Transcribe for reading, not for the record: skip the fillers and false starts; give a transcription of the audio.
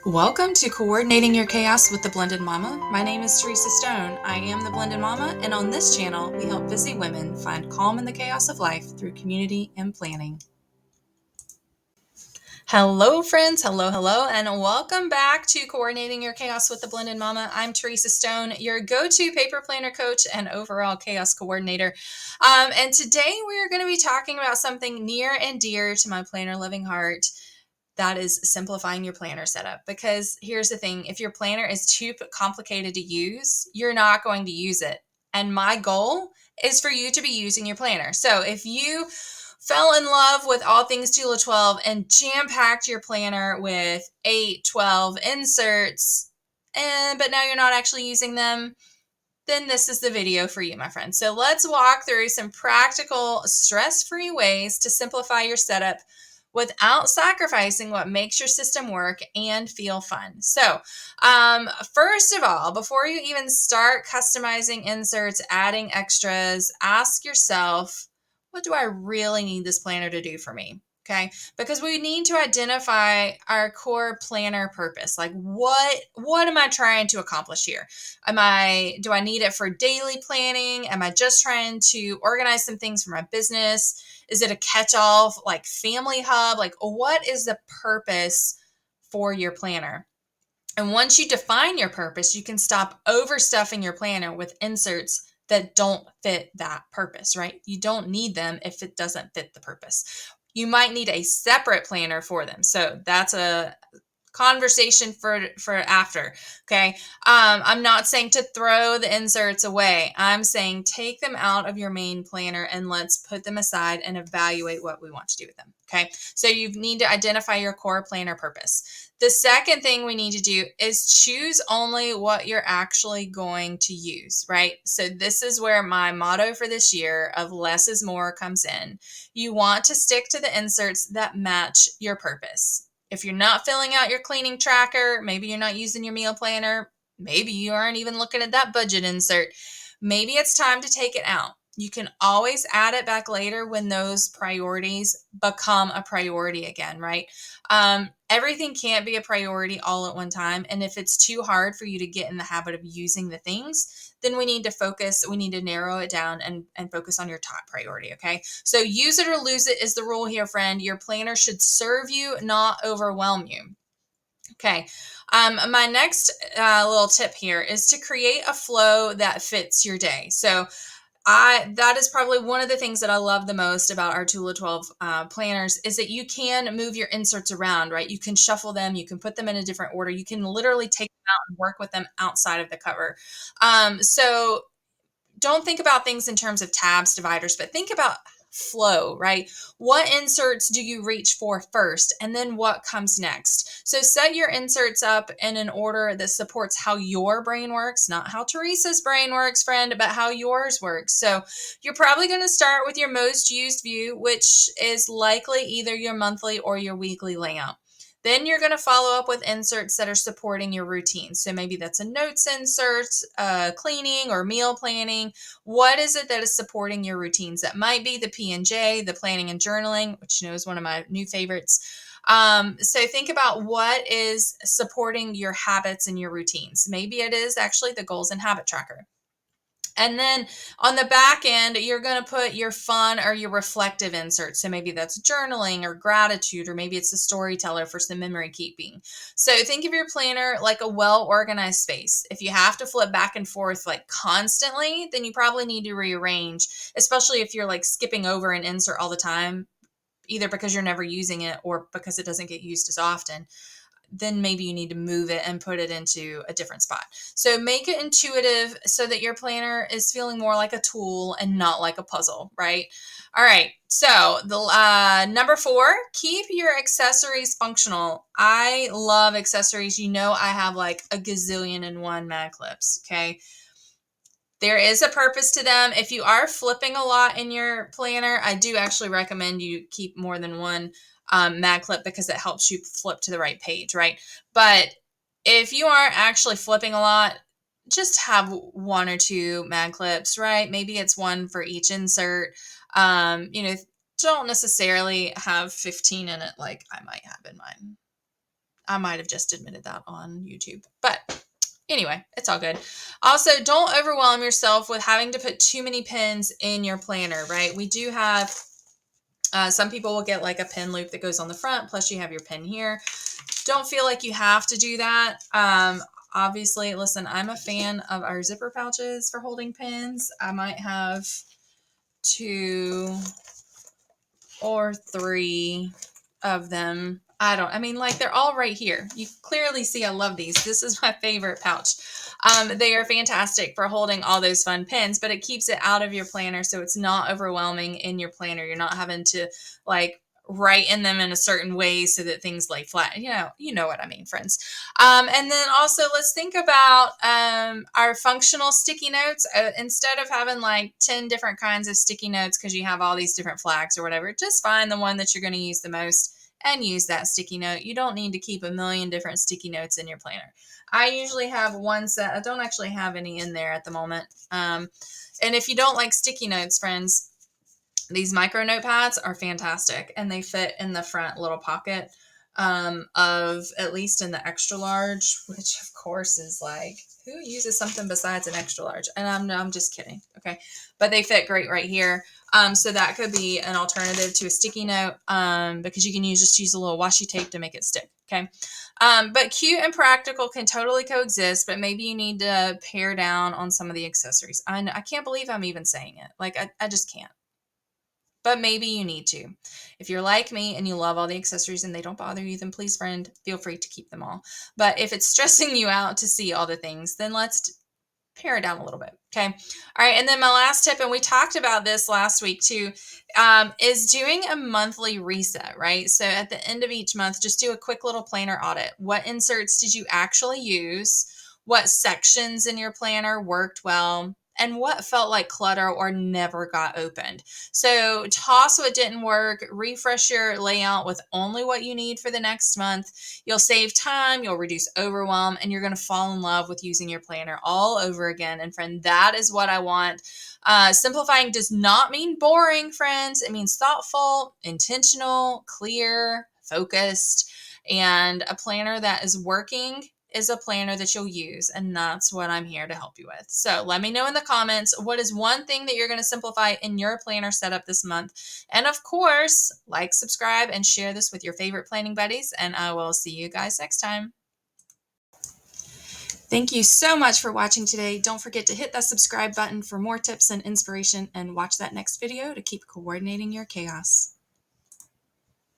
Welcome to Coordinating Your Chaos with the Blended Mama. My name is Teresa Stone. I am the Blended Mama, and on this channel, we help busy women find calm in the chaos of life through community and planning. Hello, friends. Hello, and welcome back to Coordinating Your Chaos with the Blended Mama. I'm Teresa Stone, your go-to paper planner coach and overall chaos coordinator. And today we are going to be talking about something near and dear to my planner loving heart. That is simplifying your planner setup. Because here's the thing, if your planner is too complicated to use, you're not going to use it. And my goal is for you to be using your planner. So if you fell in love with all things Tula 12 and jam-packed your planner with 8, 12 inserts, but now you're not actually using them, then this is the video for you, my friend. So let's walk through some practical, stress-free ways to simplify your setup without sacrificing what makes your system work and feel fun. So, first of all, before you even start customizing inserts, adding extras, ask yourself, what do I really need this planner to do for me? Okay, because we need to identify our core planner purpose. Like what am I trying to accomplish here? Do I need it for daily planning? Am I just trying to organize some things for my business? Is it a catch-all like family hub? Like what is the purpose for your planner? And once you define your purpose, you can stop overstuffing your planner with inserts that don't fit that purpose, right? You don't need them if it doesn't fit the purpose. You might need a separate planner for them. So that's a conversation for after. Okay. I'm not saying to throw the inserts away. I'm saying take them out of your main planner and let's put them aside and evaluate what we want to do with them. Okay. So you need to identify your core planner purpose. The second thing we need to do is choose only what you're actually going to use, right? So this is where my motto for this year of less is more comes in. You want to stick to the inserts that match your purpose. If you're not filling out your cleaning tracker, maybe you're not using your meal planner, maybe you aren't even looking at that budget insert, maybe it's time to take it out. You can always add it back later when those priorities become a priority again, right? Everything can't be a priority all at one time. And if it's too hard for you to get in the habit of using the things, then we need to narrow it down and focus on your top priority, okay? So use it or lose it is the rule here, friend. Your planner should serve you, not overwhelm you. Okay. My next little tip here is to create a flow that fits your day. So that is probably one of the things that I love the most about our Tula 12 planners is that you can move your inserts around, right? You can shuffle them, you can put them in a different order, you can literally take them out and work with them outside of the cover. So don't think about things in terms of tabs, dividers, but think about flow, right? What inserts do you reach for first, and then what comes next? So set your inserts up in an order that supports how your brain works, not how Teresa's brain works, friend, but how yours works. So you're probably going to start with your most used view, which is likely either your monthly or your weekly layout. Then you're going to follow up with inserts that are supporting your routine. So maybe that's a notes insert, cleaning or meal planning. What is it that is supporting your routines? That might be the P&J, the planning and journaling, which is one of my new favorites. So think about what is supporting your habits and your routines. Maybe it is actually the goals and habit tracker. And then on the back end, you're going to put your fun or your reflective inserts. So maybe that's journaling or gratitude, or maybe it's a storyteller for some memory keeping. So think of your planner like a well-organized space. If you have to flip back and forth like constantly, then you probably need to rearrange, especially if you're like skipping over an insert all the time, either because you're never using it or because it doesn't get used as often. Then maybe you need to move it and put it into a different spot. So make it intuitive so that your planner is feeling more like a tool and not like a puzzle, right? All right. So the number 4, keep your accessories functional. I love accessories. You know, I have like a gazillion and one mag clips. Okay. There is a purpose to them. If you are flipping a lot in your planner, I do actually recommend you keep more than one mag clip because it helps you flip to the right page, right? But if you aren't actually flipping a lot, just have 1 or 2 mag clips, right? Maybe it's one for each insert. Don't necessarily have 15 in it like I might have in mine. I might have just admitted that on YouTube, but anyway, it's all good. Also, don't overwhelm yourself with having to put too many pins in your planner, right? We do have, some people will get like a pin loop that goes on the front, plus you have your pin here. Don't feel like you have to do that. Obviously, listen, I'm a fan of our zipper pouches for holding pins. I might have 2 or 3 of them. I mean, like they're all right here. You clearly see I love these. This is my favorite pouch. They are fantastic for holding all those fun pins, but it keeps it out of your planner so it's not overwhelming in your planner. You're not having to like write in them in a certain way so that things lay flat. You know what I mean, friends. And then also let's think about our functional sticky notes. Instead of having like 10 different kinds of sticky notes because you have all these different flags or whatever, just find the one that you're going to use the most and use that sticky note. You don't need to keep a million different sticky notes in your planner. I usually have one set. I don't actually have any in there at the moment. And if you don't like sticky notes, friends, these micro notepads are fantastic, and they fit in the front little pocket of, at least in the extra large, which of course is like, who uses something besides an extra large? And I'm just kidding. Okay. But they fit great right here. So that could be an alternative to a sticky note, because you can just use a little washi tape to make it stick. Okay. But cute and practical can totally coexist, but maybe you need to pare down on some of the accessories. I can't believe I'm even saying it. Like, I just can't. But maybe you need to. If you're like me and you love all the accessories and they don't bother you, then please, friend, feel free to keep them all. But if it's stressing you out to see all the things, then let's pare it down a little bit. Okay. All right. And then my last tip, and we talked about this last week too, is doing a monthly reset, right? So at the end of each month, just do a quick little planner audit. What inserts did you actually use? What sections in your planner worked well? And what felt like clutter or never got opened. So toss what didn't work, refresh your layout with only what you need for the next month. You'll save time, you'll reduce overwhelm, and you're going to fall in love with using your planner all over again. And friend, that is what I want. Simplifying does not mean boring, friends. It means thoughtful, intentional, clear, focused, and a planner that is working is a planner that you'll use, and that's what I'm here to help you with. So let me know in the comments, what is one thing that you're going to simplify in your planner setup this month? And of course, like, subscribe, and share this with your favorite planning buddies, and I will see you guys next time. Thank you so much for watching today. Don't forget to hit that subscribe button for more tips and inspiration, and watch that next video to keep coordinating your chaos.